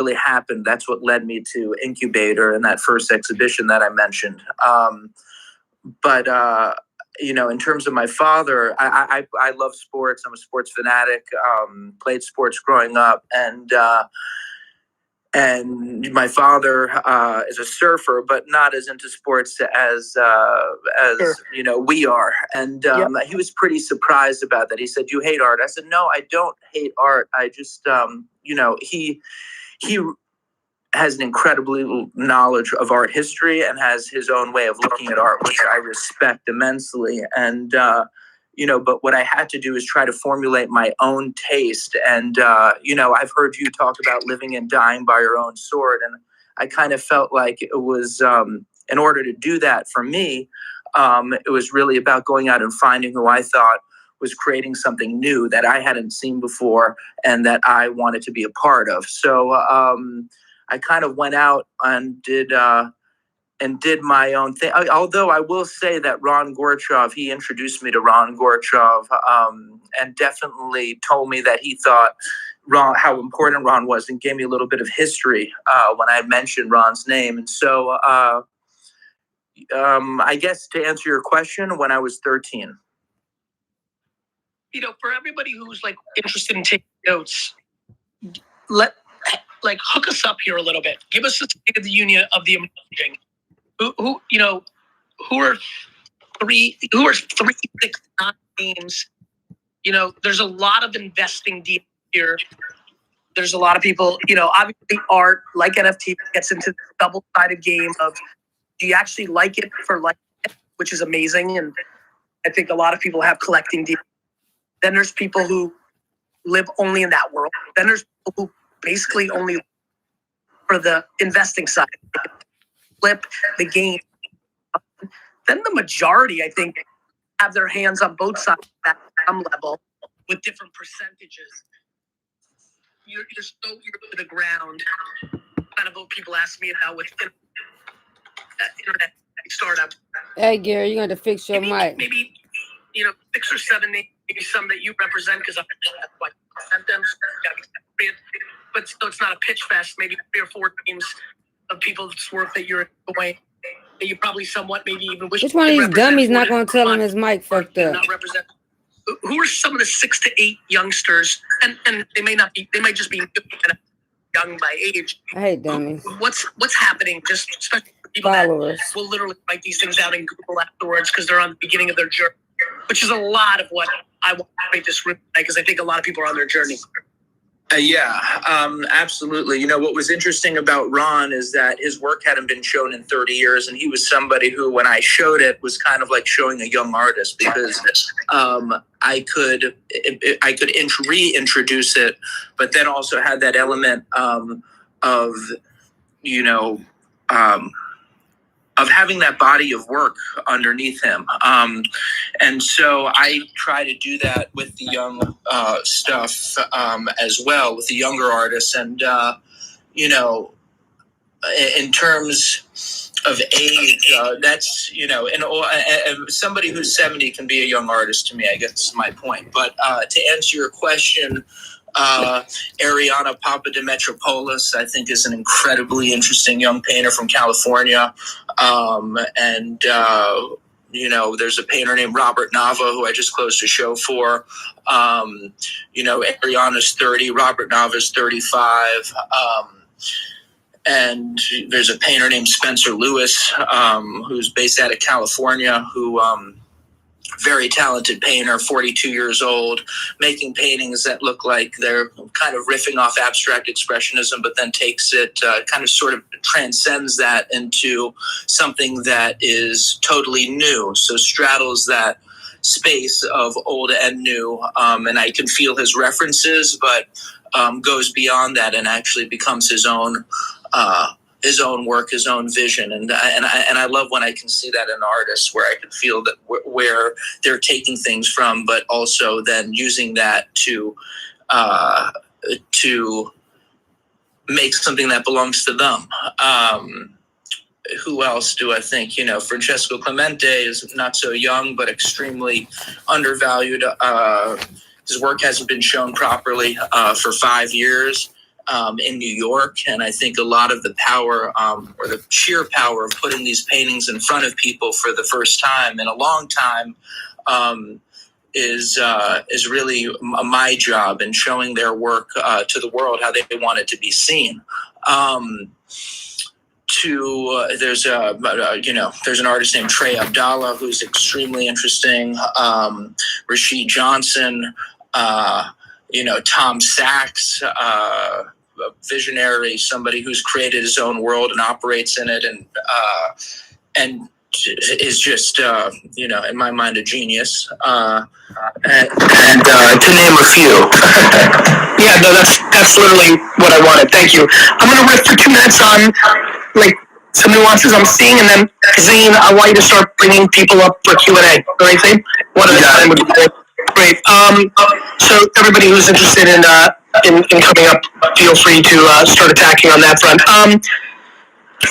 really happened. That's what led me to Incubator and that first exhibition that I mentioned. But in terms of my father, I love sports. I'm a sports fanatic. Played sports growing up, and my father is a surfer, but not as into sports as sure. We are. And he was pretty surprised about that. He said, "You hate art?" I said, "No, I don't hate art. I just he has an incredible knowledge of art history and has his own way of looking at art, which I respect immensely. And but what I had to do is try to formulate my own taste. And, I've heard you talk about living and dying by your own sword. And I kind of felt like it was, in order to do that for me, it was really about going out and finding who I thought was creating something new that I hadn't seen before and that I wanted to be a part of. So I kind of went out and did my own thing. Although I will say that Ron Gorchov, he introduced me to Ron Gorchov, and definitely told me that he thought how important Ron was, and gave me a little bit of history when I mentioned Ron's name. And so I guess to answer your question, when I was 13. For everybody who's interested in taking notes, hook us up here a little bit. Give us the state of the union of the emerging. Who are three, 6, 9 names? There's a lot of investing deals here. There's a lot of people, obviously art, like NFT, gets into the double-sided game of, do you actually like it for which is amazing. And I think a lot of people have collecting deals. Then there's people who live only in that world. Then there's people who basically only for the investing side, flip the game. Then the majority, I think, have their hands on both sides at some level with different percentages. You're to the ground. Kind of what people ask me about with internet startup. Hey, Gary, you're going to fix your mic. Maybe 6 or 7 names, maybe some that you represent, because I'm like them. But so it's not a pitch fest. Maybe 3 or 4 teams of people's work that you're enjoying, that you probably somewhat maybe even wish. Which one of these dummies not going to tell him his mic fucked up? Not represent. Who are some of the 6 to 8 youngsters, and they may not be, they might just be young by age. I hate dummies. What's happening? Just especially for people followers that will literally write these things out in Google afterwards because they're on the beginning of their journey, which is a lot of what I want to make this room, because I think a lot of people are on their journey. Absolutely. What was interesting about Ron is that his work hadn't been shown in 30 years. And he was somebody who, when I showed it, was kind of like showing a young artist, because I could reintroduce it, but then also had that element of having that body of work underneath him. And so I try to do that with the young stuff as well, with the younger artists. And, in terms of age, that's, and somebody who's 70 can be a young artist to me, I guess is my point. But to answer your question, Ariana Papademetropoulos, I think, is an incredibly interesting young painter from California. There's a painter named Robert Nava who I just closed a show for. Ariana's 30, Robert Nava's 35. And there's a painter named Spencer Lewis, who's based out of California, who very talented painter, 42 years old, making paintings that look like they're kind of riffing off abstract expressionism, but then takes it, kind of sort of transcends that into something that is totally new. So straddles that space of old and new, and I can feel his references, but goes beyond that and actually becomes his own work, his own vision. And I love when I can see that in artists, where I can feel that where they're taking things from, but also then using that to make something that belongs to them. Who else do I think? Francesco Clemente is not so young, but extremely undervalued. His work hasn't been shown properly for 5 years. in New York. And I think a lot of the power or the sheer power of putting these paintings in front of people for the first time in a long time is really my job in showing their work to the world, how they want it to be seen. There's an artist named Trey Abdallah who's extremely interesting. Rashid Johnson, Tom Sachs, a visionary, somebody who's created his own world and operates in it, and is just in my mind a genius. And to name a few. Yeah, no, that's literally what I wanted. Thank you. I'm gonna riff for 2 minutes on like some nuances I'm seeing, and then Zane, I want you to start bringing people up for Q&A. All right, Zane? One at a time would be great. So everybody who's interested in coming up, feel free to start attacking on that front.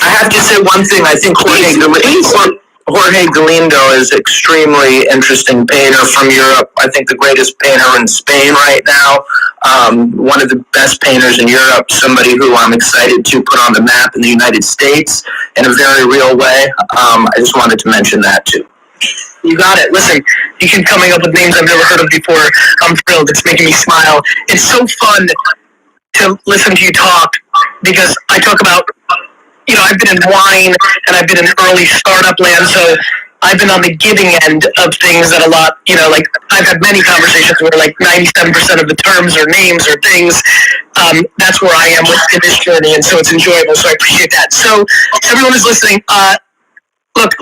I have to say one thing. I think Jorge Galindo is extremely interesting painter from Europe. I think the greatest painter in Spain right now. One of the best painters in Europe. Somebody who I'm excited to put on the map in the United States in a very real way. I just wanted to mention that too. You got it. Listen, you keep coming up with names I've never heard of before. I'm thrilled. It's making me smile. It's so fun to listen to you talk because I talk about, I've been in wine and I've been in early startup land, so I've been on the giving end of things that a lot, I've had many conversations where 97% of the terms or names or things, that's where I am in this journey, and so it's enjoyable, so I appreciate that. So everyone who's listening, look,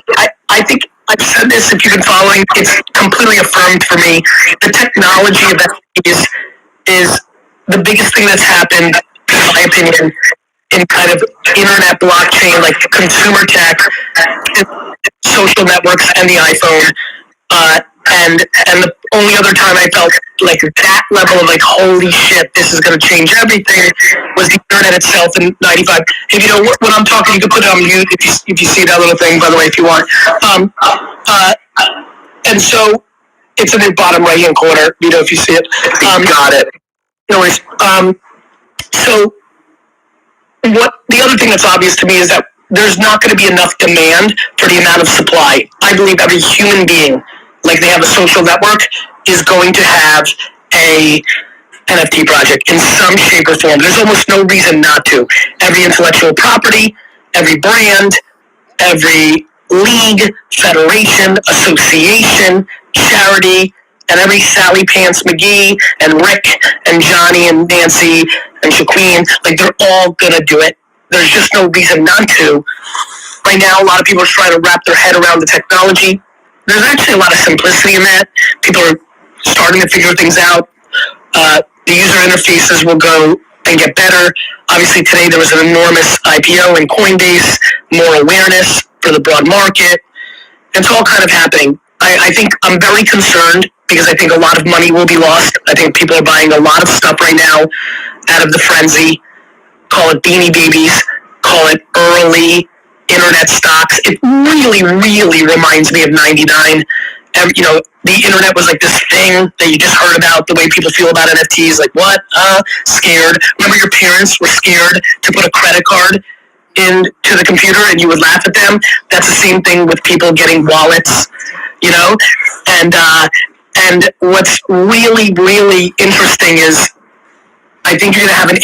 I think I've said this, if you've been following, it's completely affirmed for me. The technology of NFTs is the biggest thing that's happened, in my opinion, in kind of internet blockchain, like consumer tech, social networks, and the iPhone. And the only other time I felt like that level of holy shit, this is going to change everything, was the internet itself in '95. If you know when I'm talking, you can put it on mute if you see that little thing, by the way, if you want. And so it's in the bottom right hand corner, Vito, if you see it. Got it. No worries. So what the other thing that's obvious to me is that there's not going to be enough demand for the amount of supply. I believe every human being, like they have a social network, is going to have a NFT project in some shape or form. There's almost no reason not to. Every intellectual property, every brand, every league, federation, association, charity, and every Sally Pants McGee and Rick and Johnny and Nancy and Shaquille, they're all gonna do it. There's just no reason not to. Right now, a lot of people are trying to wrap their head around the technology. There's actually a lot of simplicity in that. People are starting to figure things out. The user interfaces will go and get better. Obviously, today there was an enormous IPO in Coinbase, more awareness for the broad market. It's all kind of happening. I think I'm very concerned because I think a lot of money will be lost. I think people are buying a lot of stuff right now out of the frenzy. Call it Beanie Babies, call it early internet stocks. It really, really reminds me of '99. The internet was like this thing that you just heard about, the way people feel about NFTs. Like, what? Scared. Remember your parents were scared to put a credit card into the computer and you would laugh at them? That's the same thing with people getting wallets, And what's really, really interesting is I think you're going to have an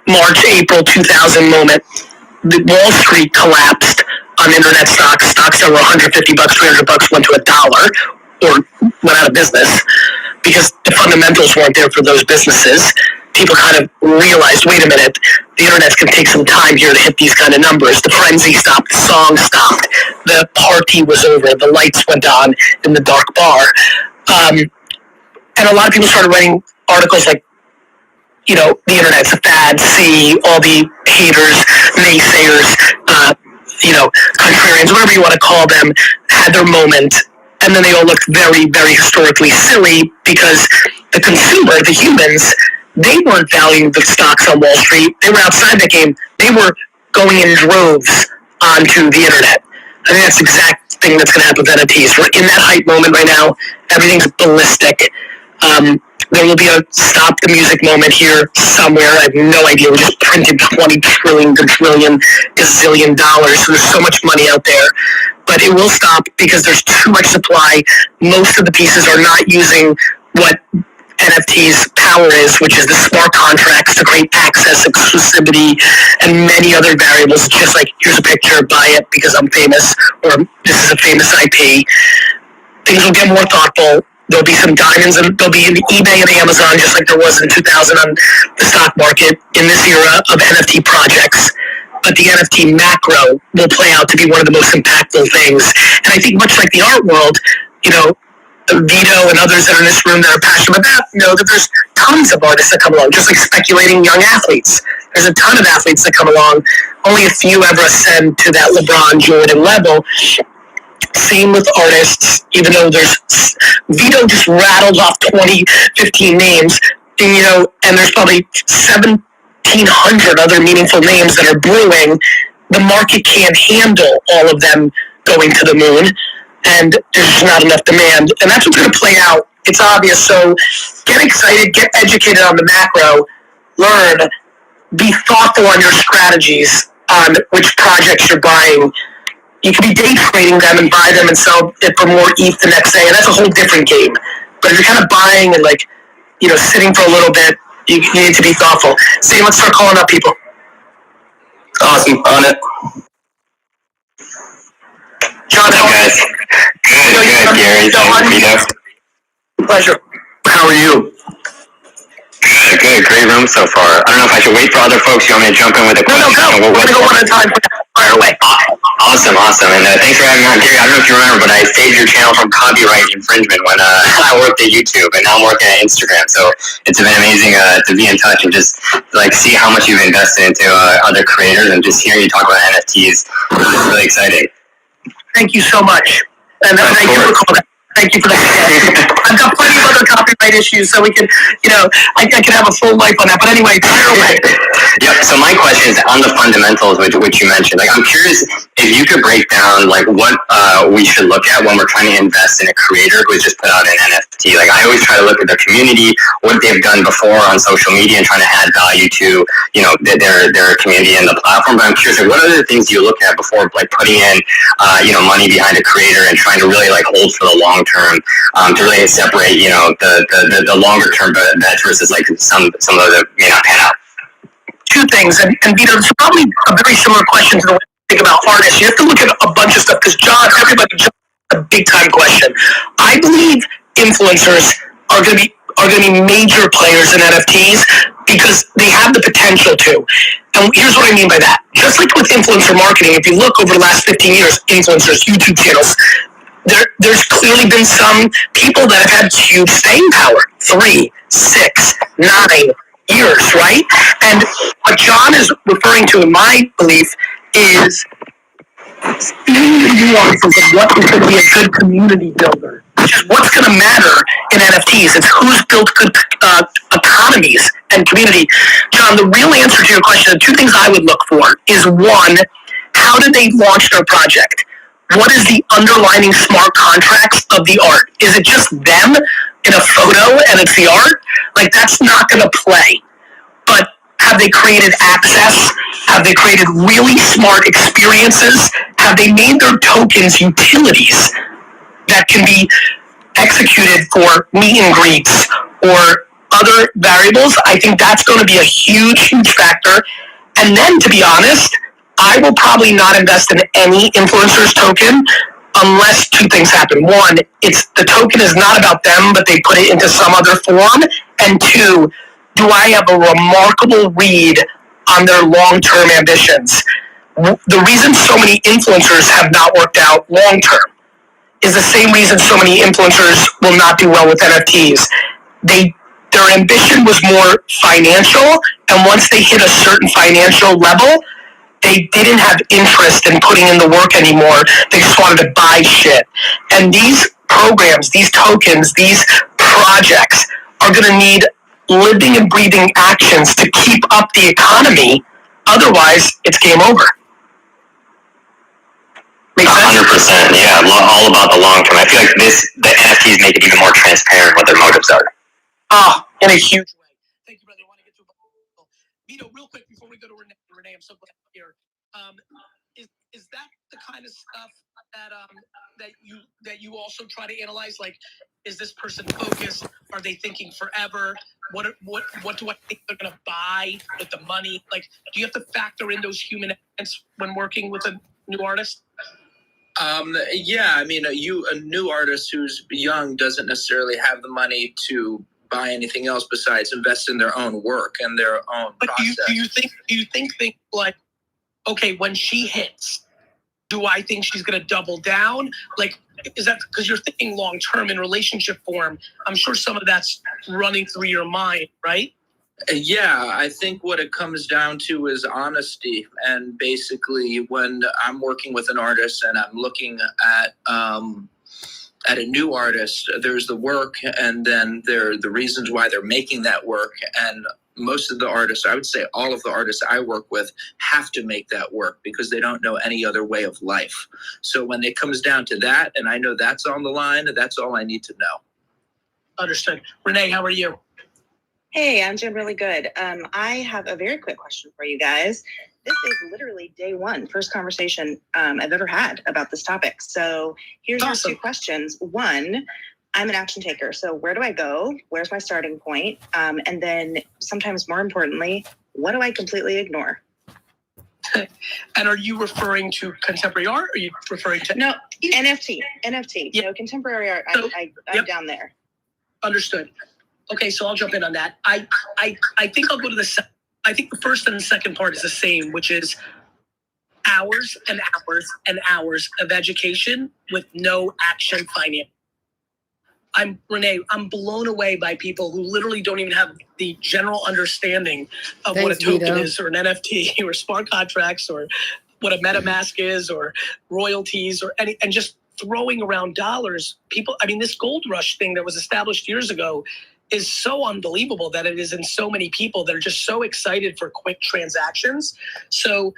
March-April 2000 moment. The Wall Street collapsed on internet stocks. Stocks that were $150, $300 went to $1 or went out of business because the fundamentals weren't there for those businesses. People kind of realized, wait a minute, the internet's going to take some time here to hit these kind of numbers. The frenzy stopped, the song stopped, the party was over, the lights went on in the dark bar. And a lot of people started writing articles like, the internet's a fad, see all the haters, naysayers, contrarians, whatever you want to call them, had their moment. And then they all looked very, very historically silly because the consumer, the humans, they weren't valuing the stocks on Wall Street. They were outside the game. They were going in droves onto the internet. I think that's the exact thing that's going to happen with NFTs. We're in that hype moment right now. Everything's ballistic. There will be a stop the music moment here somewhere. I have no idea. We just printed 20 trillion, gazillion dollars. So there's so much money out there. But it will stop because there's too much supply. Most of the pieces are not using what NFT's power is, which is the smart contracts to create access, exclusivity, and many other variables. Just like, here's a picture, buy it because I'm famous, or this is a famous IP. Things will get more thoughtful. There'll be some diamonds, and there'll be an eBay and Amazon, just like there was in 2000 on the stock market in this era of NFT projects. But the NFT macro will play out to be one of the most impactful things. And I think much like the art world, Vito and others that are in this room that are passionate about that, know that there's tons of artists that come along, just like speculating young athletes. There's a ton of athletes that come along. Only a few ever ascend to that LeBron, Jordan level. Same with artists, even though Vito just rattled off 20, 15 names, and there's probably 1,700 other meaningful names that are brewing. The market can't handle all of them going to the moon, and there's just not enough demand. And that's what's going to play out. It's obvious. So get excited, get educated on the macro, learn, be thoughtful on your strategies on which projects you're buying. You can be day trading them and buy them and sell it for more ETH the next day, and that's a whole different game. But if you're kind of buying and sitting for a little bit, you need to be thoughtful. Say, let's start calling up people. Awesome, on it. John, how are you? Good, Gary. Thanks, Vito. Pleasure. How are you? Good. Great room so far. I don't know if I should wait for other folks. You want me to jump in with a question? No, go. We're going to go one at a time. Fire away. Awesome. And thanks for having me on, Gary. I don't know if you remember, but I saved your channel from copyright infringement when I worked at YouTube, and now I'm working at Instagram. So it's been amazing to be in touch and just see how much you've invested into other creators, and just hearing you talk about NFTs. It's really exciting. Thank you so much. And I do recall that. Thank you for that. I've got plenty of other copyright issues, so we can, I can have a full life on that. But anyway, fire away. Yep. So my question is on the fundamentals, which you mentioned. I'm curious if you could break down what we should look at when we're trying to invest in a creator who has just put out an NFT. I always try to look at their community, what they've done before on social media, and trying to add value to their community and the platform. But I'm curious, what other things do you look at before putting in money behind a creator and trying to really hold for the long term, to really separate the longer term bets versus some of those that may not pan out? Two things, and Vito, it's probably a very similar question to the way you think about artists. You have to look at a bunch of stuff because John, a big time question. I believe influencers are going to be major players in NFTs because they have the potential to. And here's what I mean by that. Just like with influencer marketing, if you look over the last 15 years, influencers, YouTube channels, there's clearly been some people that have had huge staying power. 3, 6, 9 years, right? And what John is referring to, in my belief, is seeing the nuances of what is going to be a good community builder, which is what's going to matter in NFTs. It's who's built good economies and community. John, the real answer to your question, the two things I would look for is, one, how did they launch their project? What is the underlining smart contracts of the art? Is it just them in a photo and it's the art? That's not going to play. But have they created access? Have they created really smart experiences? Have they made their tokens utilities that can be executed for meet and greets or other variables? I think that's going to be a huge factor. And then, to be honest, I will probably not invest in any influencer's token unless two things happen. One, the token is not about them, but they put it into some other form. And two, do I have a remarkable read on their long-term ambitions? The reason so many influencers have not worked out long-term is the same reason so many influencers will not do well with NFTs. Their ambition was more financial, and once they hit a certain financial level, they didn't have interest in putting in the work anymore. They just wanted to buy shit. And these programs, these tokens, these projects are going to need living and breathing actions to keep up the economy. Otherwise, it's game over. Make sense? 100%. Yeah, all about the long term. I feel like the NFTs make it even more transparent what their motives are. In a huge way. Thank you, brother. I want to get to Vito, real quick before we go to Renee. Renee, I'm so glad you're here. Is that the kind of stuff that you also try to analyze? Like, is this person focused? Are they thinking forever? What do I think they're gonna buy with the money? Like, do you have to factor in those human elements when working with a new artist? Yeah, I mean, a new artist who's young doesn't necessarily have the money to buy anything else besides invest in their own work and their own process. Do you think things like, okay, when she hits, do I think she's gonna double down? Like, is that because you're thinking long term in relationship form? I'm sure some of that's running through your mind, right? Yeah, I think what it comes down to is honesty. And basically, when I'm working with an artist and I'm looking at a new artist, there's the work, and then there are the reasons why they're making that work. And most of the artists, I would say all of the artists I work with, have to make that work because they don't know any other way of life. So when it comes down to that, and I know that's on the line, that's all I need to know. Understood. Renee, how are you? Hey, I'm doing really good. I have a very quick question for you guys. This is literally day one, first conversation I've ever had about this topic. So here's your two questions. One, I'm an action taker. So where do I go? Where's my starting point? And then sometimes more importantly, what do I completely ignore? And are you referring to contemporary art? Or are you referring to No, NFT. Yeah. So contemporary art, So, I'm down there. Understood. Okay, so I'll jump in on that. I think I'll go to I think the first and the second part is the same, which is hours and hours and hours of education with no action finance. Renee, I'm blown away by people who literally don't even have the general understanding of what a token Vito. is, or an NFT, or smart contracts, or what a MetaMask is, or royalties, or and just throwing around dollars. People, I mean, this gold rush thing that was established years ago is so unbelievable that it is in so many people that are just so excited for quick transactions. So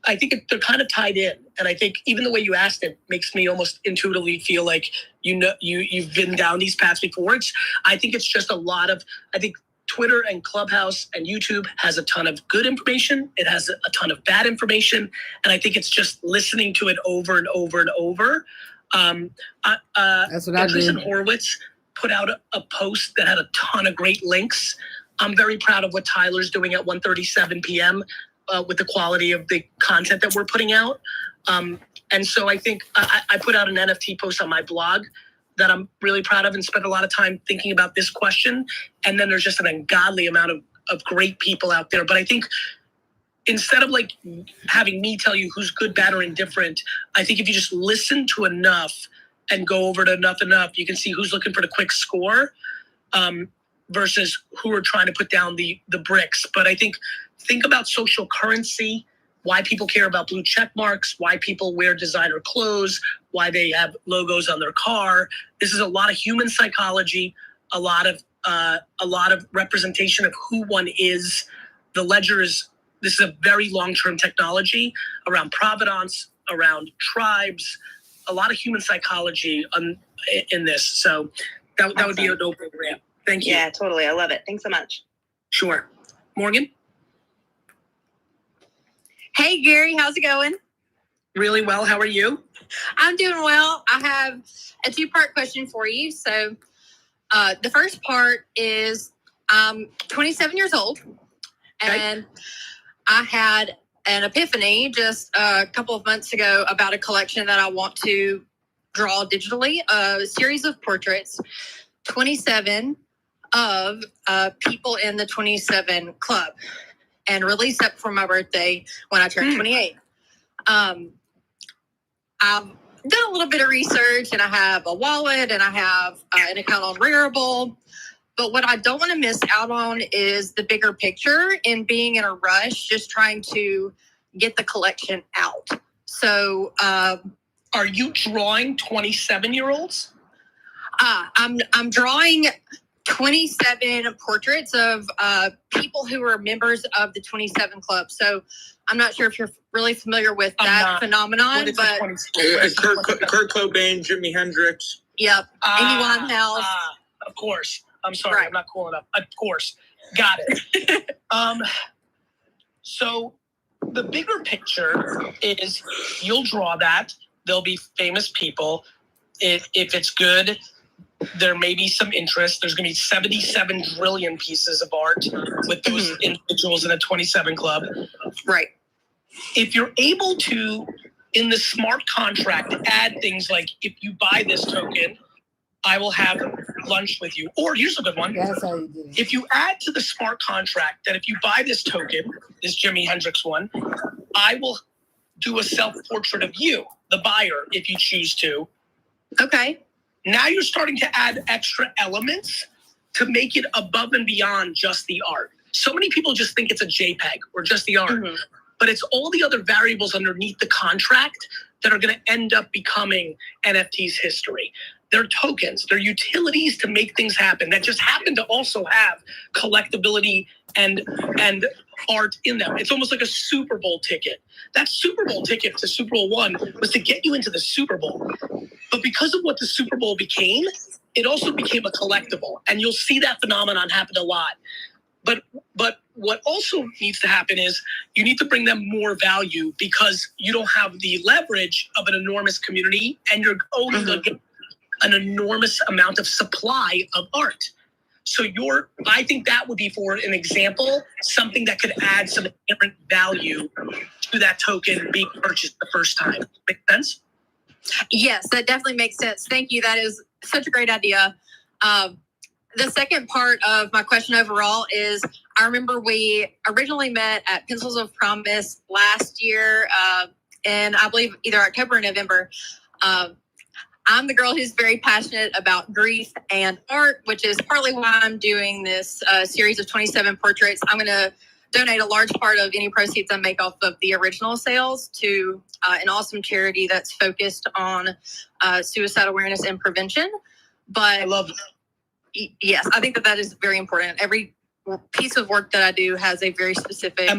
I think they're kind of tied in. And I think even the way you asked it makes me almost intuitively feel like, you know, you've been down these paths before. I think it's just I think Twitter and Clubhouse and YouTube has a ton of good information. It has a ton of bad information. And I think it's just listening to it over and over and over. That's what I do. Andreessen Horowitz put out a post that had a ton of great links. I'm very proud of what Tyler's doing at 1:37 p.m. With the quality of the content that we're putting out. And so I think I put out an NFT post on my blog that I'm really proud of and spent a lot of time thinking about this question. And then there's just an ungodly amount of great people out there. But I think instead of like having me tell you who's good, bad, or indifferent, I think if you just listen to enough and go over to enough, you can see who's looking for the quick score versus who are trying to put down the bricks. But I think about social currency, why people care about blue check marks, why people wear designer clothes, why they have logos on their car. This is a lot of human psychology, a lot of representation of who one is. The ledger this is a very long-term technology around provenance, around tribes, a lot of human psychology in this. So that would be a no-brainer. Thank you. Yeah, totally. I love it. Thanks so much. Sure. Morgan? Hey, Gary, how's it going? Really well. How are you? I'm doing well. I have a two-part question for you. So the first part is I'm 27 years old, and I had an epiphany just a couple of months ago about a collection that I want to draw digitally, a series of portraits, 27 of people in the 27 Club, and release that for my birthday when I turn 28. I've done a little bit of research, and I have a wallet, and I have an account on Rarible. But what I don't want to miss out on is the bigger picture and being in a rush, just trying to get the collection out. So, are you drawing 27-year-olds? I'm drawing 27 portraits of people who are members of the 27 Club. So I'm not sure if you're really familiar with that phenomenon, but Kurt Cobain, Jimi Hendrix. Yep, Amy Winehouse. Of course. I'm sorry, Right. I'm not cool enough. Of course. Got it. So the bigger picture is you'll draw that. There'll be famous people. If it's good, there may be some interest. There's going to be 77 trillion pieces of art with those individuals in a 27 club. Right. If you're able to, in the smart contract, add things like, if you buy this token, I will have lunch with you. Or here's a good one. That's how you do it. If you add to the smart contract that if you buy this token, this Jimi Hendrix one, I will do a self-portrait of you, the buyer, if you choose to. Okay. Now you're starting to add extra elements to make it above and beyond just the art. So many people just think it's a JPEG or just the art, but it's all the other variables underneath the contract that are going to end up becoming NFT's history. They're tokens, they're utilities to make things happen that just happen to also have collectability and art in them. It's almost like a Super Bowl ticket. That Super Bowl ticket to Super Bowl one was to get you into the Super Bowl. But because of what the Super Bowl became, it also became a collectible. And you'll see that phenomenon happen a lot. But what also needs to happen is you need to bring them more value because you don't have the leverage of an enormous community and you're only going to get an enormous amount of supply of art. So I think that would be, for an example, something that could add some inherent value to that token being purchased the first time. Make sense? Yes, that definitely makes sense. Thank you. That is such a great idea. The second part of my question overall is, I remember we originally met at Pencils of Promise last year in, I believe, either October or November. I'm the girl who's very passionate about grief and art, which is partly why I'm doing this series of 27 portraits. I'm going to donate a large part of any proceeds I make off of the original sales to an awesome charity that's focused on suicide awareness and prevention. But I love it. Yes, I think that is very important. Every piece of work that I do has a very specific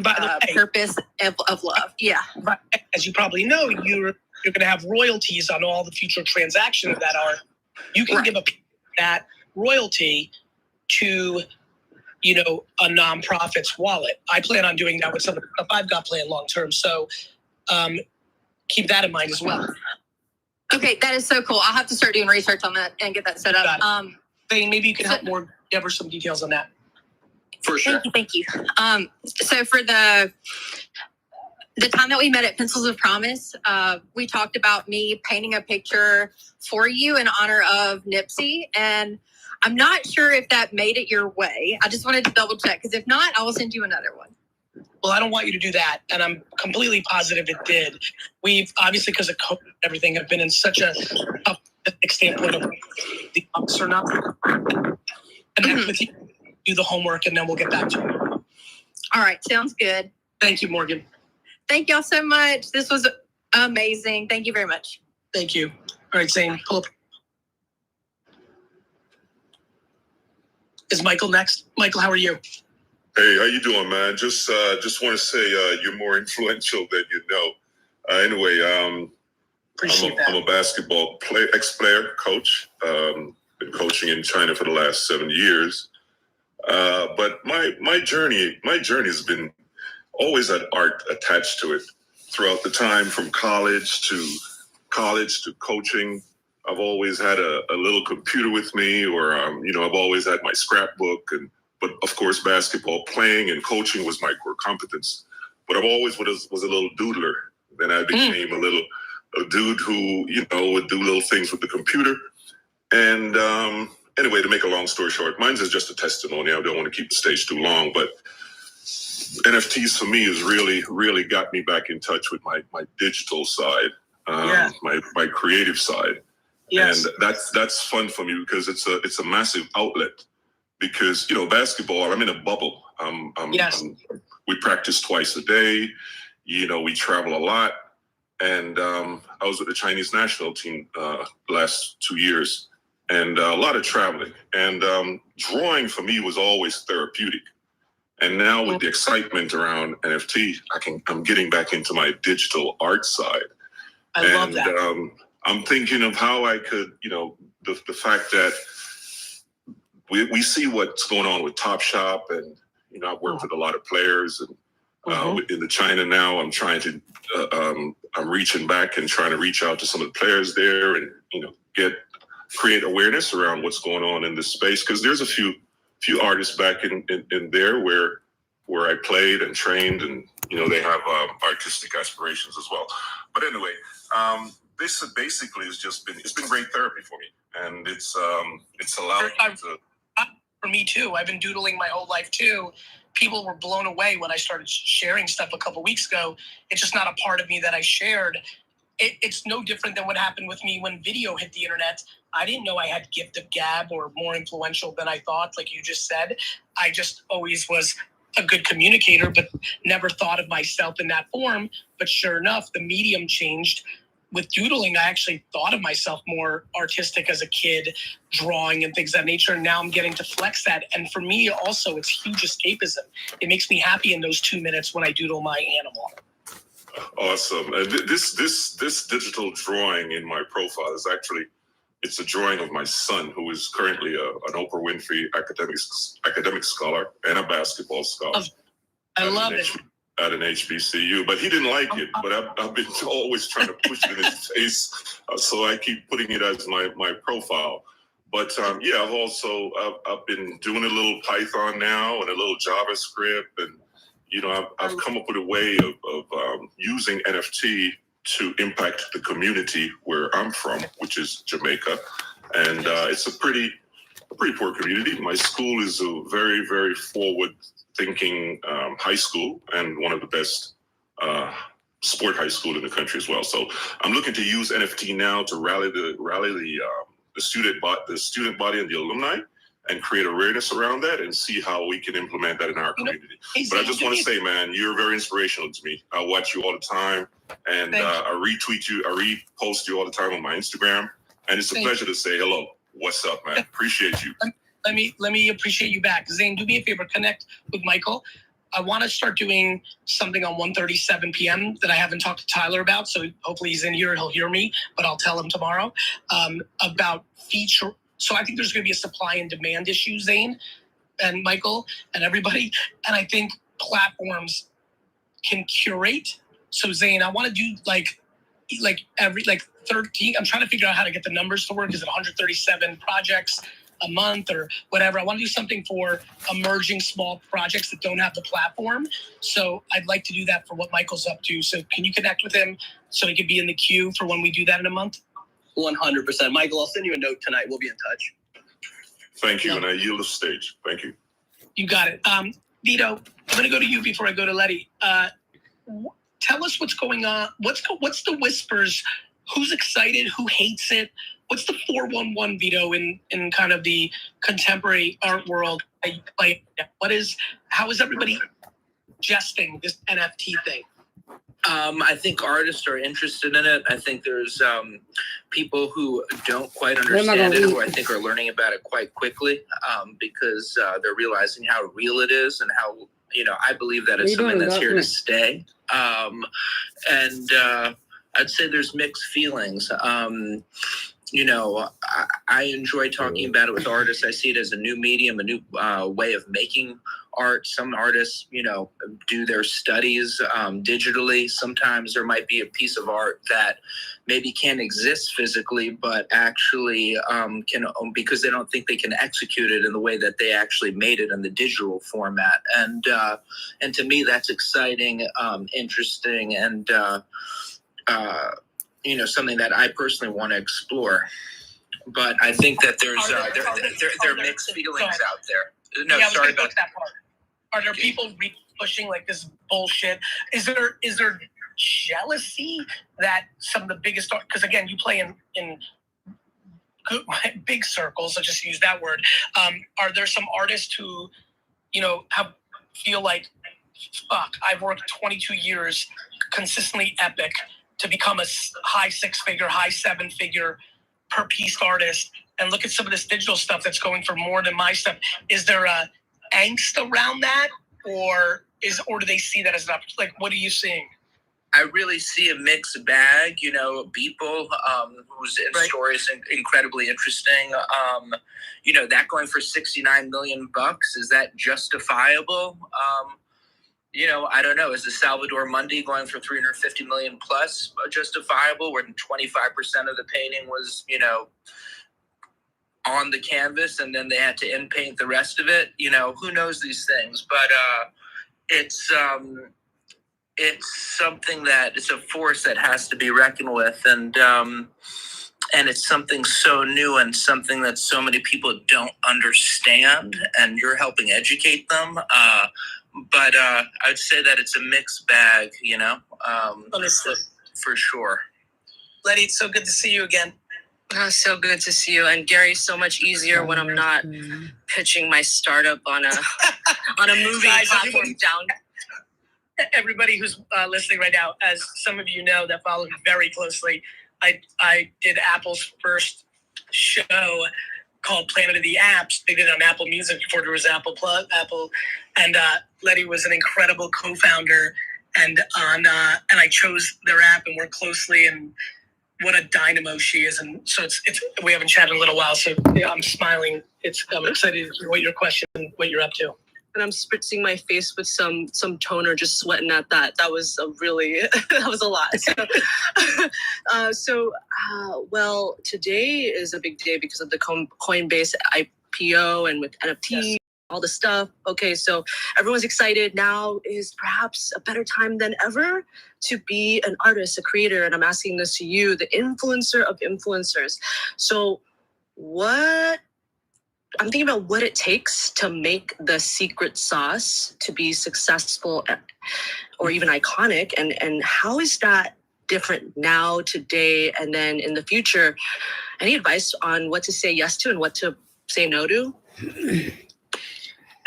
purpose of love. Yeah. But as you probably know, you're going to have royalties on all the future transactions of that art. You can give that royalty to, a nonprofit's wallet. I plan on doing that with some of the stuff I've got planned long term. So keep that in mind as well. Okay, that is so cool. I'll have to start doing research on that and get that set up. Thane, maybe you can help more, give her some details on that. For sure. Thank you. So for the time that we met at Pencils of Promise, we talked about me painting a picture for you in honor of Nipsey. And I'm not sure if that made it your way. I just wanted to double check, because if not, I will send you another one. Well, I don't want you to do that. And I'm completely positive it did. We've obviously, because of COVID and everything, have been in such a tough standpoint of the ups or not. Connect with you, do the homework, and then we'll get back to you. All right. Sounds good. Thank you, Morgan. Thank y'all so much. This was amazing. Thank you very much. Thank you. All right, Zane, pull up. Is Michael next? Michael, how are you? Hey, how you doing, man? Just want to say you're more influential than you know. Anyway, Appreciate that. I'm a basketball ex-player, coach. Been coaching in China for the last 7 years. But my journey has been always had art attached to it throughout the time, from college to coaching. I've always had a little computer with me, or I've always had my scrapbook, but of course basketball playing and coaching was my core competence. But I've always was a little doodler. Then I became a dude who would do little things with the computer. And anyway, to make a long story short, mine's is just a testimony. I don't want to keep the stage too long, but NFTs for me has really got me back in touch with my digital side, my creative side. Yes. And that's fun for me because it's a massive outlet. Because basketball, I'm in a bubble. We practice twice a day. We travel a lot, and I was with the Chinese national team last 2 years, and a lot of traveling. And drawing for me was always therapeutic. And now with the excitement around NFT, I'm getting back into my digital art side. I love that. I'm thinking of how I could, the fact that we see what's going on with Top Shop, and I've worked with a lot of players, and in the China now, I'm trying to I'm reaching back and trying to reach out to some of the players there, and create awareness around what's going on in this space, because there's a few artists back in there where I played and trained, and they have artistic aspirations as well. But anyway, this basically it's been great therapy for me, and it's allowed me to. For me too, I've been doodling my whole life too. People were blown away when I started sharing stuff a couple weeks ago. It's just not a part of me that I shared. It's no different than what happened with me when video hit the internet. I didn't know I had gift of gab or more influential than I thought, like you just said. I just always was a good communicator, but never thought of myself in that form. But sure enough, the medium changed. With doodling, I actually thought of myself more artistic as a kid, drawing and things of that nature. And now I'm getting to flex that. And for me also, it's huge escapism. It makes me happy in those 2 minutes when I doodle my animal. Awesome. This digital drawing in my profile is actually, it's a drawing of my son, who is currently an Oprah Winfrey academic scholar and a basketball scholar. I love it. At an HBCU, but he didn't like it. But I've been always trying to push it in his face, so I keep putting it as my profile. But yeah, I've been doing a little Python now and a little JavaScript, and I've come up with a way of using NFT to impact the community where I'm from, which is Jamaica, and it's a pretty poor community. My school is a very, very forward-thinking high school, and one of the best sport high school in the country as well. So I'm looking to use NFT now to rally the student body and the alumni, and create awareness around that, and see how we can implement that in our community. But I just want to say, man, you're very inspirational to me. I watch you all the time, and I retweet you, I repost you all the time on my Instagram, and it's a pleasure to say hello. What's up, man? Appreciate you. Let me appreciate you back. Zane, do me a favor, connect with Michael. I want to start doing something on 1:37 p.m. that I haven't talked to Tyler about, so hopefully he's in here and he'll hear me, but I'll tell him tomorrow, about feature. So I think there's going to be a supply and demand issue, Zane and Michael and everybody. And I think platforms can curate. So Zane, I want to do like every 13. I'm trying to figure out how to get the numbers to work. Is it 137 projects a month or whatever? I want to do something for emerging small projects that don't have the platform. So I'd like to do that for what Michael's up to. So can you connect with him so he could be in the queue for when we do that in a month? 100%. Michael, I'll send you a note tonight. We'll be in touch. Thank you, and I yield the stage. Thank you. You got it. Vito, I'm going to go to you before I go to Letty. Tell us what's going on. What's the whispers? Who's excited? Who hates it? What's the 411, Vito, in kind of the contemporary art world? How is everybody digesting this NFT thing? I think artists are interested in it. I think there's people who don't quite understand it, who I think are learning about it quite quickly, because they're realizing how real it is, and how, I believe that it's something that's here to stay. And I'd say there's mixed feelings. I enjoy talking about it with artists. I see it as a new medium, a new way of making art. Some artists, do their studies digitally. Sometimes there might be a piece of art that maybe can't exist physically, but actually can, because they don't think they can execute it in the way that they actually made it in the digital format. And to me, that's exciting, interesting, and something that I personally want to explore. But I think that there are mixed feelings out there. No, sorry about that part. Are there people pushing like this bullshit? Is there jealousy that some of the biggest art? Because again, you play in big circles. Let's just use that word. Are there some artists who, feel like, fuck, I've worked 22 years, consistently epic, to become a high 6-figure, high 7-figure per piece artist, and look at some of this digital stuff that's going for more than my stuff? Is there a angst around that, or do they see that as an opportunity? Like, what are you seeing? I really see a mixed bag. Beeple, whose story is incredibly interesting. That going for $69 million, is that justifiable? I don't know. Is the Salvador Mundi going for 350 million plus justifiable, where 25% of the painting was, on the canvas, and then they had to in paint the rest of it? Who knows these things? But it's something that it's a force that has to be reckoned with, and it's something so new and something that so many people don't understand, and you're helping educate them. But I'd say that it's a mixed bag, for sure. Letty, it's so good to see you again. So good to see you. And Gary, so much easier when I'm not pitching my startup on a movie platform down. Everybody who's listening right now, as some of you know that follow me very closely, I did Apple's first show called Planet of the Apps. They did it on Apple Music before there was Apple. And Letty was an incredible co-founder, and I chose their app and worked closely, and what a dynamo she is. And so it's we haven't chatted in a little while, so yeah, I'm smiling. I'm excited to hear what your question, what you're up to. And I'm spritzing my face with some toner, just sweating at that. That was a really, that was a lot. Well, today is a big day because of the Coinbase IPO and with NFT, all the stuff. Okay, so everyone's excited. Now is perhaps a better time than ever to be an artist, a creator. And I'm asking this to you, the influencer of influencers. So I'm thinking about what it takes to make the secret sauce to be successful or even iconic, and how is that different now, today, and then in the future? Any advice on what to say yes to and what to say no to?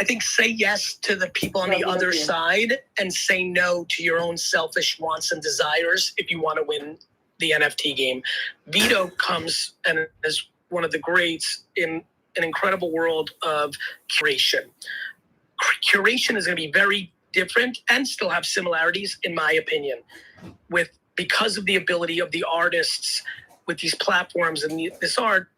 I think say yes to the people on the other side and say no to your own selfish wants and desires if you want to win the NFT game. Vito comes and is one of the greats in an incredible world of curation. Curation is going to be very different and still have similarities, in my opinion, because of the ability of the artists with these platforms and this art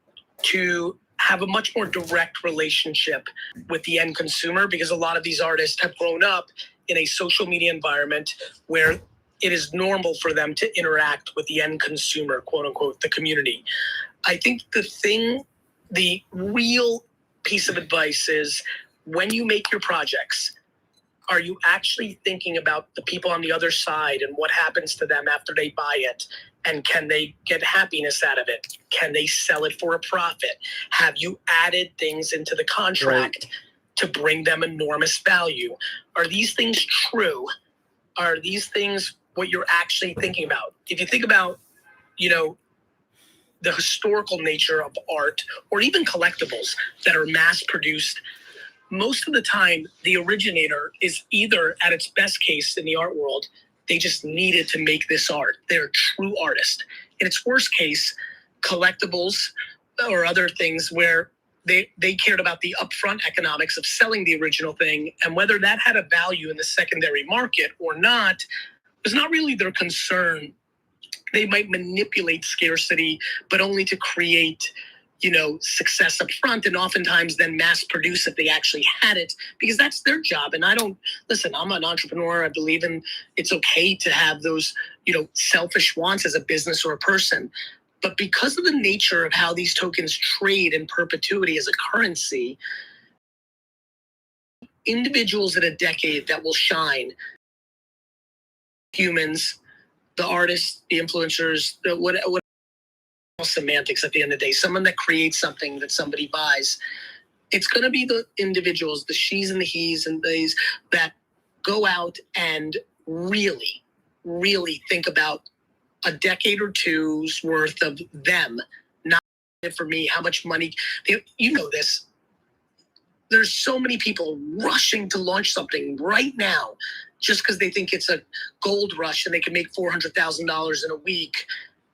to have a much more direct relationship with the end consumer, because a lot of these artists have grown up in a social media environment where it is normal for them to interact with the end consumer, quote unquote, the community. I think the real piece of advice is, when you make your projects, are you actually thinking about the people on the other side and what happens to them after they buy it? And can they get happiness out of it? Can they sell it for a profit? Have you added things into the contract to bring them enormous value? Are these things true? Are these things what you're actually thinking about? If you think about, the historical nature of art, or even collectibles that are mass produced, most of the time the originator is either, at its best case in the art world, they just needed to make this art. They're a true artist. In its worst case, collectibles or other things where they cared about the upfront economics of selling the original thing, and whether that had a value in the secondary market or not was not really their concern. They might manipulate scarcity, but only to create, success up front, and oftentimes then mass produce if they actually had it, because that's their job. And I'm an entrepreneur. I believe in it's okay to have those, selfish wants as a business or a person. But because of the nature of how these tokens trade in perpetuity as a currency, individuals in a decade that will shine, humans, the artists, the influencers, what semantics at the end of the day, someone that creates something that somebody buys, it's going to be the individuals, the she's and the he's and these, that go out and really, really think about a decade or two's worth of them, not for me, how much money, this. There's so many people rushing to launch something right now just because they think it's a gold rush and they can make $400,000 in a week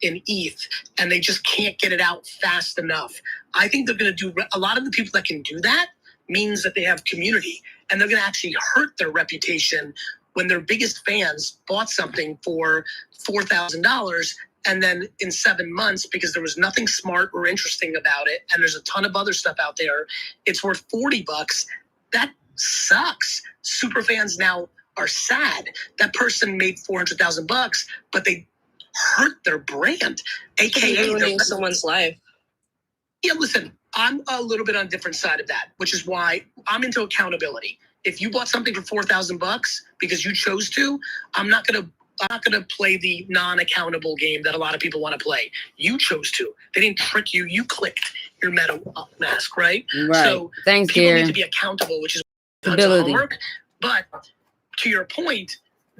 in ETH, and they just can't get it out fast enough. I think they're going to do, a lot of the people that can do that means that they have community, and they're going to actually hurt their reputation when their biggest fans bought something for $4,000, and then in 7 months, because there was nothing smart or interesting about it, and there's a ton of other stuff out there, it's worth $40. That sucks. Super fans now are sad. That person made $400,000, but they hurt their brand, aka ruining someone's life. Yeah, listen, I'm a little bit on a different side of that, which is why I'm into accountability. If you bought something for $4,000 because you chose to, I'm not gonna play the non-accountable game that a lot of people want to play. You chose to. They didn't trick you. You clicked your meta mask, right? Right. So Thanks, people Gary. need to be accountable, which is tons of Stability. homework. But to your point,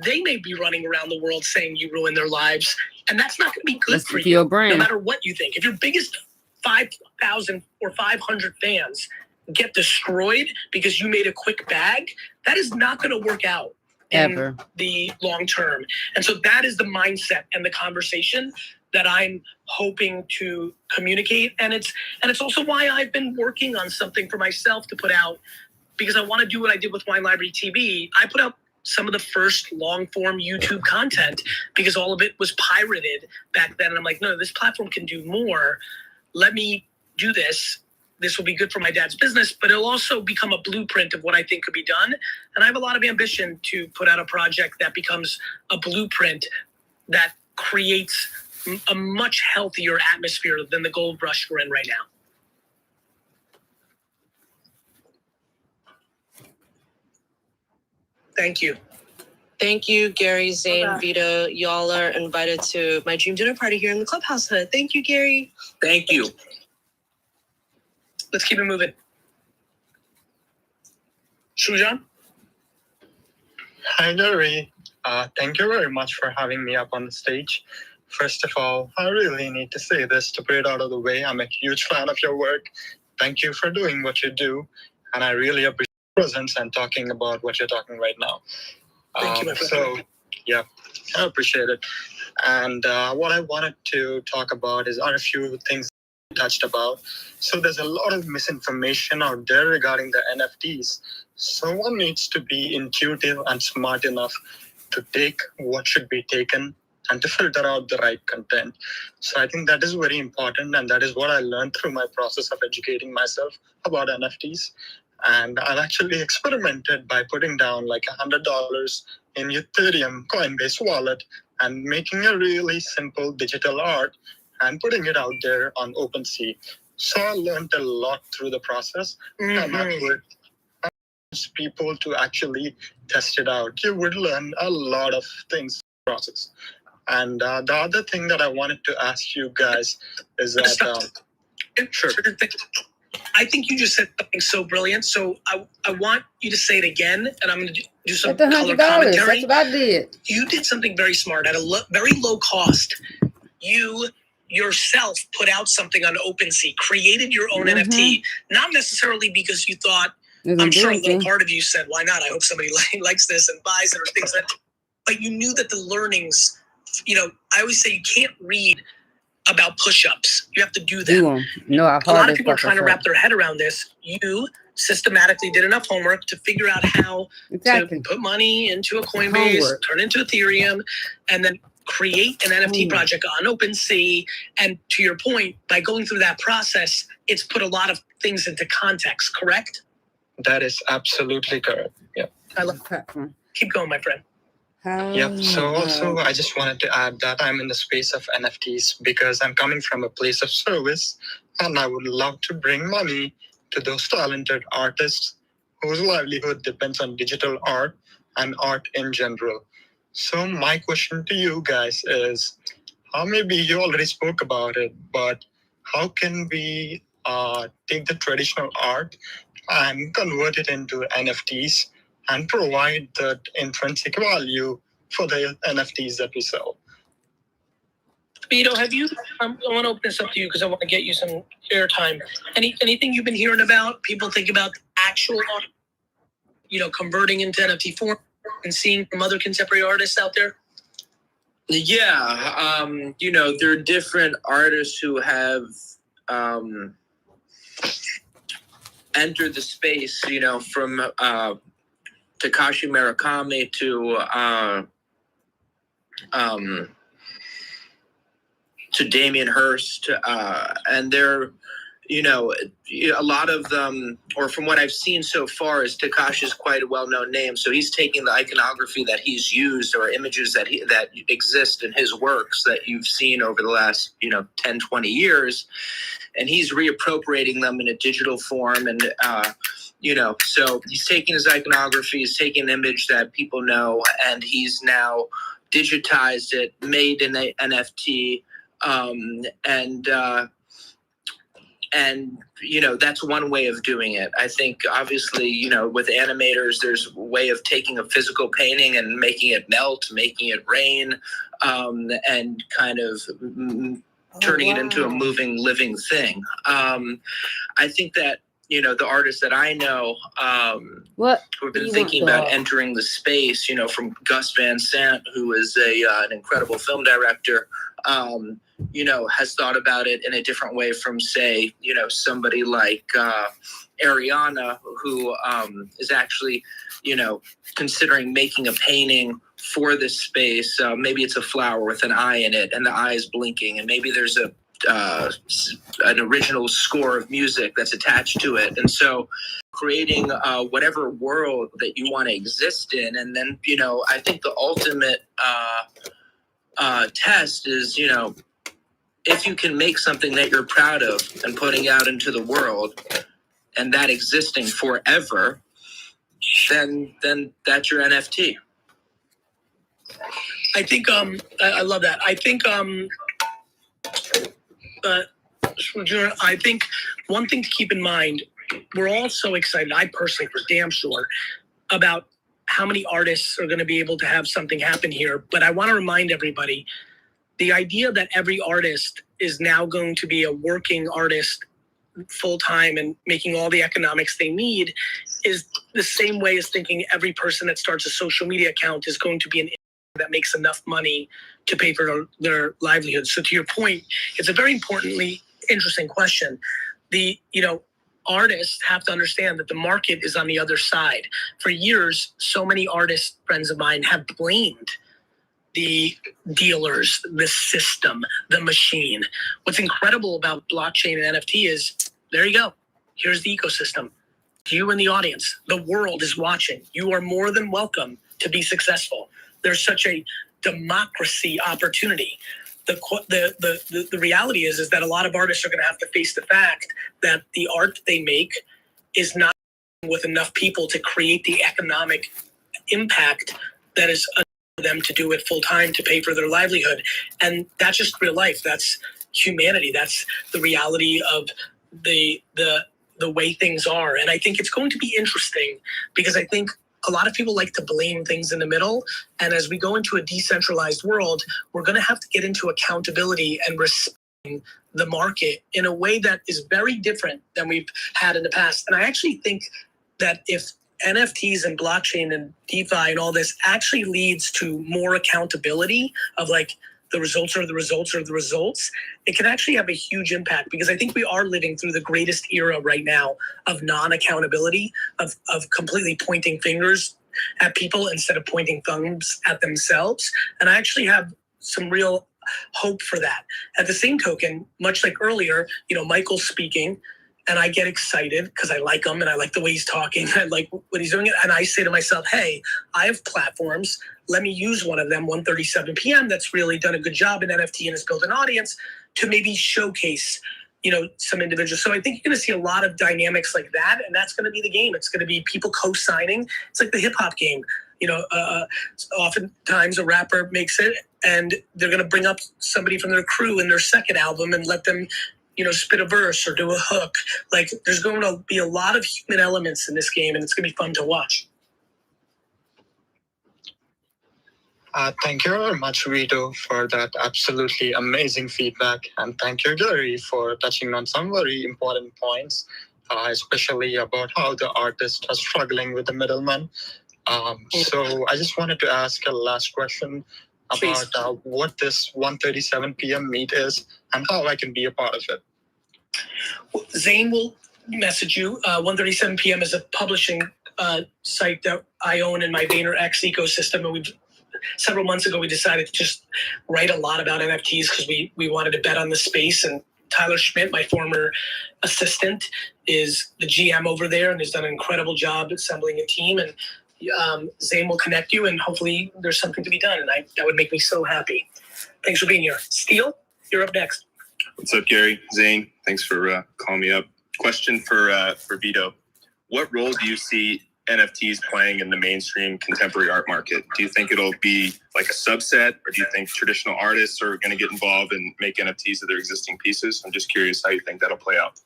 they may be running around the world saying you ruined their lives, and that's not going to be good That's for for your you, brand. no matter what you think. If your biggest 5,000 or 500 fans get destroyed because you made a quick bag, that is not going to work out Ever. in the long term. And so that is the mindset and the conversation that I'm hoping to communicate. And it's also why I've been working on something for myself to put out, because I want to do what I did with Wine Library TV. I put out some of the first long form YouTube content because all of it was pirated back then. And I'm like, no, this platform can do more. Let me do this. This will be good for my dad's business, but it'll also become a blueprint of what I think could be done. And I have a lot of ambition to put out a project that becomes a blueprint that creates a much healthier atmosphere than the gold rush we're in right now. Thank you. Thank you, Gary, Zane, Vito. Y'all are invited to my dream dinner party here in the Clubhouse Hood. Thank you, Gary. Thank you. Let's keep it moving. Shujan? Hi, Gary. Thank you very much for having me up on the stage. First of all, I really need to say this to put it out of the way. I'm a huge fan of your work. Thank you for doing what you do. And I really appreciate your presence and talking about what you're talking right now. Thank you, my friend. So, yeah, I appreciate it. And what I wanted to talk about are a few things you touched about. So there's a lot of misinformation out there regarding the NFTs. So one needs to be intuitive and smart enough to take what should be taken and to filter out the right content. So I think that is very important, and that is what I learned through my process of educating myself about NFTs. And I've actually experimented by putting down like $100 in Ethereum Coinbase wallet and making a really simple digital art and putting it out there on OpenSea. So I learned a lot through the process. And I would ask people to actually test it out. You would learn a lot of things in the process. And the other thing that I wanted to ask you guys is that... Sure. I think you just said something so brilliant. So I want you to say it again, and I'm going to do some That's color $100. commentary. That's what I did. You did something very smart at a very low cost. You yourself put out something on OpenSea, created your own NFT, not necessarily because you thought, I'm sure a little part of you said, why not? I hope somebody likes this and buys it or things like that. But you knew that the learnings, I always say you can't read about push-ups. You have to do them. No, a lot of people are trying to wrap their head around this. You systematically did enough homework to figure out how to put money into a Coinbase, turn into Ethereum, and then create an NFT project on OpenSea. And to your point, by going through that process, it's put a lot of things into context, correct? That is absolutely correct. Yeah. I love that. Keep going, my friend. Yep. So also, I just wanted to add that I'm in the space of NFTs because I'm coming from a place of service, and I would love to bring money to those talented artists whose livelihood depends on digital art and art in general. So my question to you guys is, maybe you already spoke about it, but how can we take the traditional art and convert it into NFTs and provide that intrinsic value for the NFTs that we sell? Vito, have you? I want to open this up to you because I want to get you some airtime. Anything you've been hearing about? People think about actual art, converting into NFT form and seeing from other contemporary artists out there. Yeah, there are different artists who have entered the space, from Takashi Murakami to Damien Hirst, and they're, you know, a lot of them, or from what I've seen so far, is Takashi's quite a well-known name. So he's taking the iconography that he's used, or images that exist in his works that you've seen over the last, 10, 20 years, and he's reappropriating them in a digital form. And, so he's taking his iconography, he's taking an image that people know, and he's now digitized it, made an NFT, and that's one way of doing it. I think obviously, with animators, there's a way of taking a physical painting and making it melt, making it rain, and kind of turning it into a moving, living thing. I think that, the artists that I know who've been thinking about entering the space, from Gus Van Sant, who is an incredible film director, has thought about it in a different way from, say, somebody like Ariana, who is actually, considering making a painting for this space. Maybe it's a flower with an eye in it and the eye is blinking, and maybe there's an original score of music that's attached to it. And so creating whatever world that you want to exist in. And then, I think the ultimate test is, if you can make something that you're proud of and putting out into the world, and that existing forever, then that's your NFT. I think I love that. I think I think one thing to keep in mind, we're all so excited, I personally for damn sure, about how many artists are going to be able to have something happen here. But I want to remind everybody, the idea that every artist is now going to be a working artist full-time and making all the economics they need is the same way as thinking every person that starts a social media account is going to be an that makes enough money to pay for their livelihood. So to your point, it's a very importantly interesting question. Artists have to understand that the market is on the other side. For years, so many artists, friends of mine, have blamed the dealers, the system, the machine. What's incredible about blockchain and NFT is, there you go. Here's the ecosystem. You in the audience, the world is watching. You are more than welcome to be successful. There's such a democracy opportunity. The reality is that a lot of artists are going to have to face the fact that the art they make is not with enough people to create the economic impact that is for them to do it full time to pay for their livelihood. And that's just real life. That's humanity. That's the reality of the way things are. And I think it's going to be interesting because I think a lot of people like to blame things in the middle. And as we go into a decentralized world, we're going to have to get into accountability and respecting the market in a way that is very different than we've had in the past. And I actually think that if NFTs and blockchain and DeFi and all this actually leads to more accountability of like the results are the results are the results, it can actually have a huge impact because I think we are living through the greatest era right now of non-accountability, of completely pointing fingers at people instead of pointing thumbs at themselves. And I actually have some real hope for that. At the same token, much like earlier, Michael's speaking, and I get excited because I like him and I like the way he's talking. I like what he's doing. And I say to myself, hey, I have platforms. Let me use one of them, 1:37 p.m. that's really done a good job in NFT and has built an audience to maybe showcase, some individuals. So I think you're going to see a lot of dynamics like that. And that's going to be the game. It's going to be people co-signing. It's like the hip hop game. Oftentimes a rapper makes it and they're going to bring up somebody from their crew in their second album and let them spit a verse or do a hook. Like there's going to be a lot of human elements in this game and it's going to be fun to watch. Thank you very much, Vito, for that absolutely amazing feedback. And thank you, Gary, for touching on some very important points, especially about how the artists are struggling with the middleman. So I just wanted to ask a last question about what this 1:37 p.m. meet is and how I can be a part of it. Zane will message you. 1:37 p.m. is a publishing site that I own in my VaynerX ecosystem, and several months ago we decided to just write a lot about NFTs because we wanted to bet on the space. And Tyler Schmidt, my former assistant, is the GM over there and has done an incredible job assembling a team. And Zane will connect you, and hopefully there's something to be done. And that would make me so happy. Thanks for being here. Steele, you're up next. What's up, Gary? Zane, thanks for calling me up. Question for Vito. What role do you see NFTs playing in the mainstream contemporary art market? Do you think it'll be like a subset, or do you think traditional artists are going to get involved and make NFTs of their existing pieces? I'm just curious how you think that'll play out.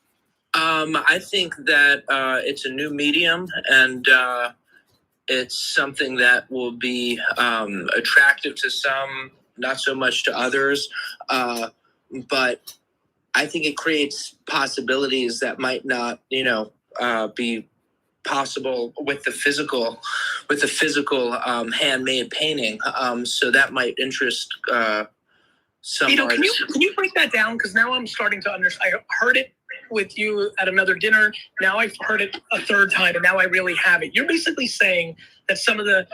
I think that it's a new medium, and it's something that will be attractive to some, not so much to others. But I think it creates possibilities that might not, be possible with the physical handmade painting. So that might interest some Vito, artists. can you break that down? Because now I'm starting to understand. I heard it with you at another dinner. Now I've heard it a third time, and now I really have it. You're basically saying that some of the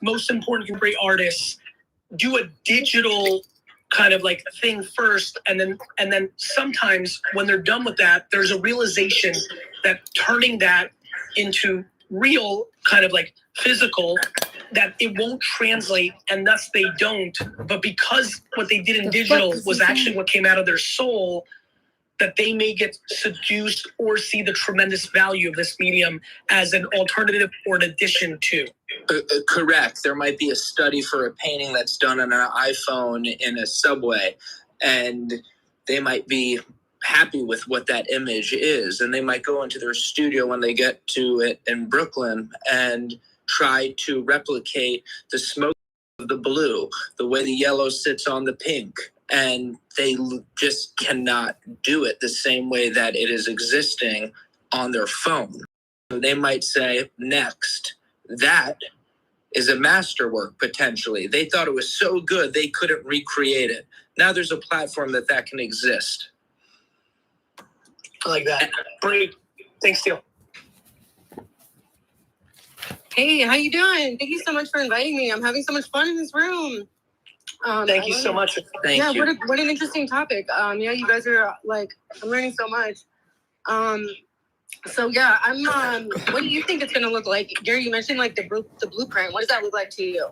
most important contemporary artists do a digital kind of like thing first, and then sometimes when they're done with that, there's a realization that turning that into real kind of like physical, that it won't translate, and thus they don't. But because what they did in digital was actually what came out of their soul, that they may get seduced or see the tremendous value of this medium as an alternative or an addition to. Correct. There might be a study for a painting that's done on an iPhone in a subway, and they might be happy with what that image is, and they might go into their studio when they get to it in Brooklyn and try to replicate the smoke of the blue, the way the yellow sits on the pink, and they just cannot do it the same way that it is existing on their phone. They might say, next, that is a masterwork potentially. They thought it was so good they couldn't recreate it. Now there's a platform that can exist. I like that. Great. Thanks, Steele. Hey, how you doing? Thank you so much for inviting me. I'm having so much fun in this room. Thank you so much. Thank you. What an interesting topic. You guys are I'm learning so much. What do you think it's gonna look like? Gary, you mentioned like the blueprint. What does that look like to you?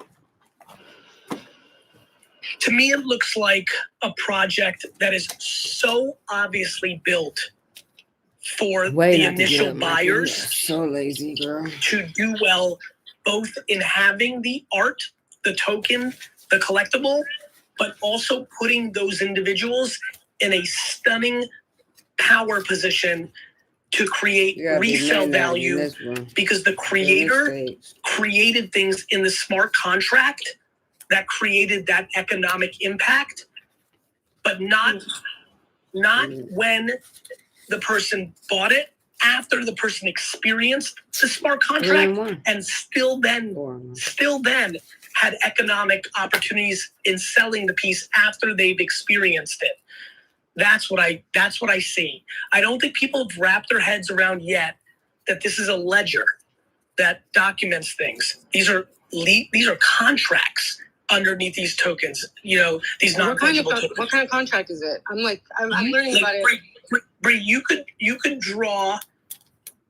To me, it looks like a project that is so obviously built for the initial buyers. So lazy, girl. To do well, both in having the art, the token, the collectible, but also putting those individuals in a stunning power position to create resale value, because the creator created things in the smart contract that created that economic impact, but not when the person bought it, after the person experienced the smart contract, and still then had economic opportunities in selling the piece after they've experienced it. That's what I see. I don't think people have wrapped their heads around yet that this is a ledger that documents things. These are contracts underneath these tokens. These non-fungible tokens. What kind of contract is it? I'm learning about it. Bree, you could draw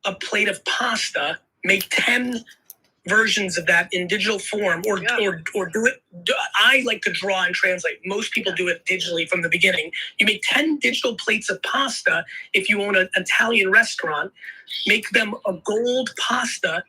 a plate of pasta, make 10 versions of that in digital form, or do it. I like to draw and translate. Most people do it digitally from the beginning. You make 10 digital plates of pasta. If you own an Italian restaurant, make them a gold pasta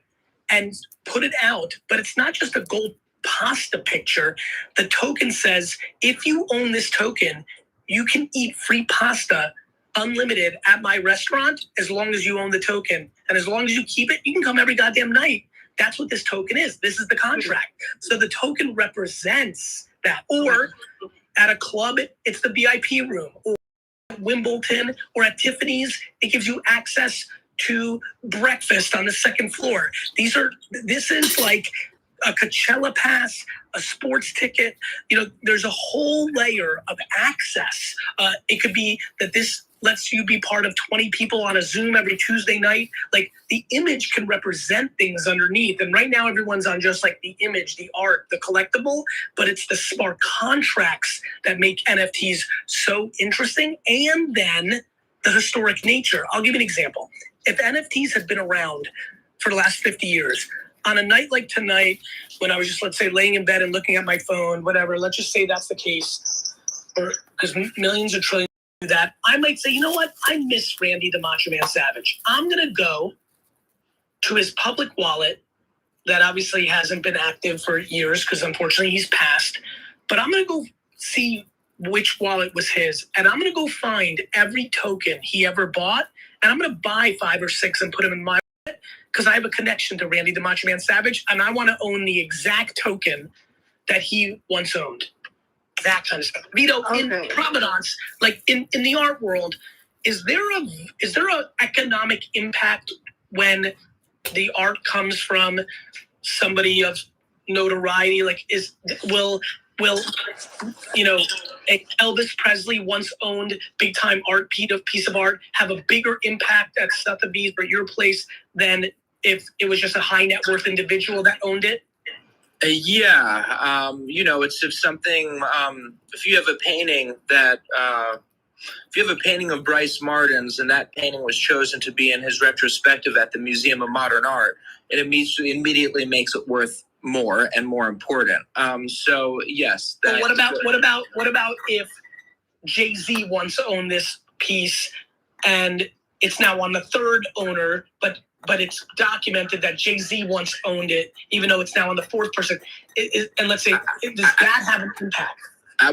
and put it out. But it's not just a gold pasta picture. The token says, if you own this token, you can eat free pasta unlimited at my restaurant as long as you own the token. And as long as you keep it, you can come every goddamn night. That's what this token is. This is the contract. So the token represents that. Or at a club, it's the VIP room. Or at Wimbledon or at Tiffany's, it gives you access to breakfast on the second floor. This is like a Coachella pass, a sports ticket. There's a whole layer of access. It could be that this lets you be part of 20 people on a Zoom every Tuesday night. Like, the image can represent things underneath. And right now everyone's on just like the image, the art, the collectible, but it's the smart contracts that make NFTs so interesting. And then the historic nature. I'll give you an example. If NFTs had been around for the last 50 years, on a night like tonight, when I was just, let's say, laying in bed and looking at my phone, whatever, let's just say that's the case, because millions or trillions do that, I might say, you know what? I miss Randy the Macho Man Savage. I'm going to go to his public wallet that obviously hasn't been active for years because unfortunately he's passed, but I'm going to go see which wallet was his, and I'm going to go find every token he ever bought, and I'm going to buy 5 or 6 and put them in my wallet because I have a connection to Randy the Macho Man Savage, and I want to own the exact token that he once owned. That kind of stuff. Vito, in provenance, like in the art world, is there a economic impact when the art comes from somebody of notoriety? Like, will Elvis Presley once owned big time art piece of art have a bigger impact at Sotheby's or your place than if it was just a high net worth individual that owned it? It's if something, if you have a painting that, if you have a painting of Bryce Martin's and that painting was chosen to be in his retrospective at the Museum of Modern Art, it immediately makes it worth more and more important. So yes. But what about if Jay-Z once owned this piece and it's now on the third owner, but it's documented that Jay-Z once owned it, even though it's now on the fourth person. And let's say, does that have an impact?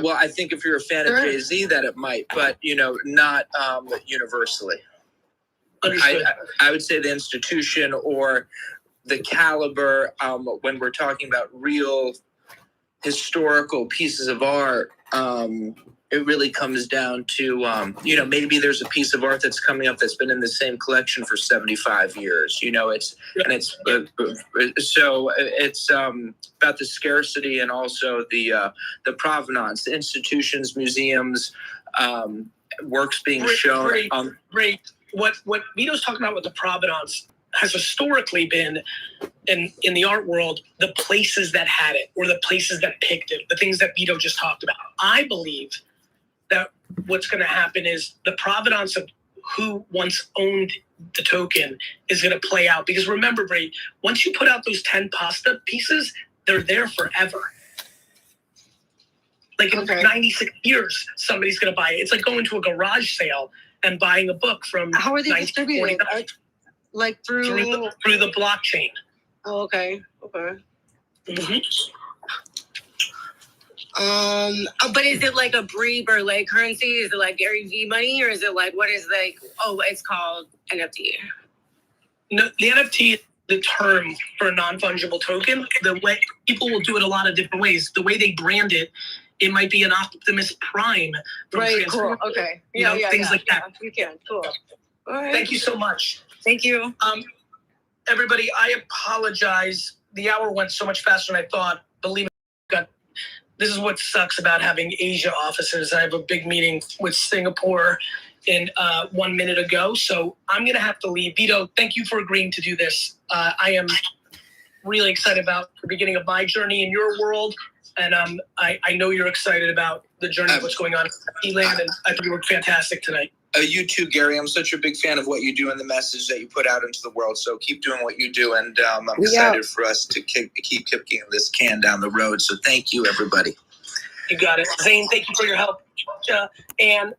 Well, I think if you're a fan of Jay-Z, that it might, but not universally. Understood. I would say the institution or the caliber, when we're talking about real historical pieces of art, it really comes down to, maybe there's a piece of art that's coming up that's been in the same collection for 75 years. So it's about the scarcity and also the provenance, institutions, museums, works being shown. Great. What Vito's talking about with the provenance has historically been in the art world, the places that had it or the places that picked it, the things that Vito just talked about. I believe that what's going to happen is the provenance of who once owned the token is going to play out. Because remember, Bray, once you put out those 10 pasta pieces, they're there forever. Like in 96 years, somebody's going to buy it. It's like going to a garage sale and buying a book from. How are they distributed? Like through the blockchain. Oh, okay. Mm-hmm. But is it like a Brie Burley currency? Is it like Gary V money, or is it like what is like? Oh, it's called NFT. No, the NFT is the term for a non-fungible token. The way people will do it a lot of different ways. The way they brand it, it might be an Optimus Prime. Right. Cool. Okay. Things like that. You can. Cool. All right. Thank you so much. Thank you. Everybody, I apologize. The hour went so much faster than I thought. Believe me, this is what sucks about having Asia offices. I have a big meeting with Singapore in 1 minute ago, so I'm going to have to leave. Vito, thank you for agreeing to do this. I am really excited about the beginning of my journey in your world, and I know you're excited about the journey of what's going on in Eland, and I think you were fantastic tonight. You too, Gary. I'm such a big fan of what you do and the message that you put out into the world. So keep doing what you do, and I'm excited for us to keep kicking this can down the road. So thank you, everybody. You got it. Zane, thank you for your help. And